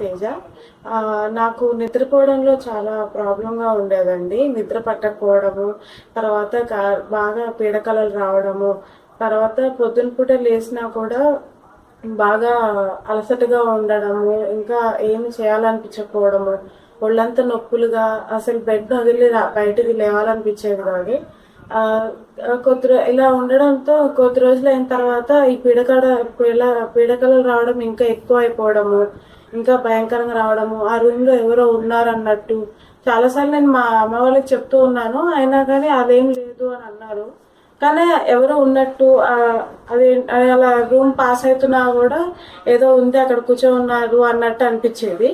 తేజ. నాకు నిద్రపోవడంలో చాలా ప్రాబ్లంగా ఉండేదండి. నిద్ర పట్టకపోవడము, తర్వాత బాగా పీడకలలు రావడము, తర్వాత పొద్దున పూట లేసినా కూడా బాగా అలసటగా ఉండడము, ఇంకా ఏమి చేయాలనిపించకపోవడము, ఒళ్ళంతా నొప్పులుగా, అసలు బెడ్ వదిలి బయటికి లేవాలనిపించేది కాదు. ఆ, ఇలా ఉండడంతో కొద్ది రోజులు అయిన తర్వాత ఈ పీడకలలు రావడం ఇంకా ఎక్కువ అయిపోవడము, ఇంకా భయంకరంగా రావడము, ఆ రూమ్ లో ఎవరో ఉన్నారు అన్నట్టు చాలాసార్లు నేను మా అమ్మ వాళ్ళకి చెప్తూ ఉన్నాను. అయినా కానీ అదేం లేదు అని అన్నారు. కానీ ఎవరో ఉన్నట్టు అది అలా రూమ్ పాస్ అవుతున్నా కూడా ఏదో ఉంది అక్కడ కూర్చో ఉన్నారు అన్నట్టు అనిపించేది.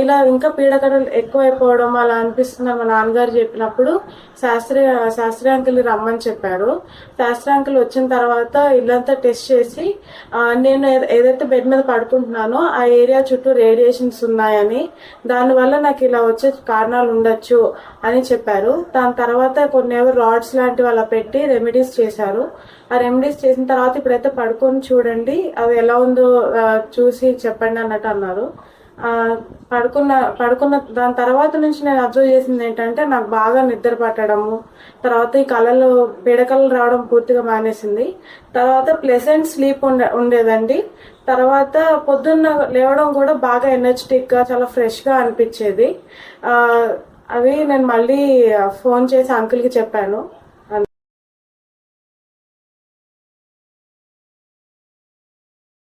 ఇలా ఇంకా పీడకలలు ఎక్కువైపోవడం అలా అనిపిస్తుందని మా నాన్నగారు చెప్పినప్పుడు శాస్త్రి అంకుల్ రమ్మని చెప్పారు. శాస్త్రి అంకుల్ వచ్చిన తర్వాత ఇల్లంతా టెస్ట్ చేసి నేను ఏదైతే బెడ్ మీద పడుకుంటున్నానో ఆ ఏరియా చుట్టూ రేడియేషన్స్ ఉన్నాయని, దానివల్ల నాకు ఇలా వచ్చే కారణాలు ఉండొచ్చు అని చెప్పారు. దాని తర్వాత కొన్ని రాడ్స్ లాంటివి అలా పెట్టి రెమెడీస్ చేశారు. ఆ రెమెడీస్ చేసిన తర్వాత ఇప్పుడైతే పడుకొని చూడండి, అది ఎలా ఉందో చూసి చెప్పండి అన్నట్టు అన్నారు. పడుకున్న దాని తర్వాత నుంచి నేను అబ్జర్వ్ చేసింది ఏంటంటే నాకు బాగా నిద్ర పట్టడము, తర్వాత ఈ పీడకలలు రావడం పూర్తిగా మానేసింది. తర్వాత ప్లెజెంట్ స్లీప్ ఉండేదండి. తర్వాత పొద్దున్న లేవడం కూడా బాగా ఎనర్జెటిక్ గా చాలా ఫ్రెష్ గా అనిపించేది. అవి నేను మళ్ళీ ఫోన్ చేసి అంకుల్ కి చెప్పాను.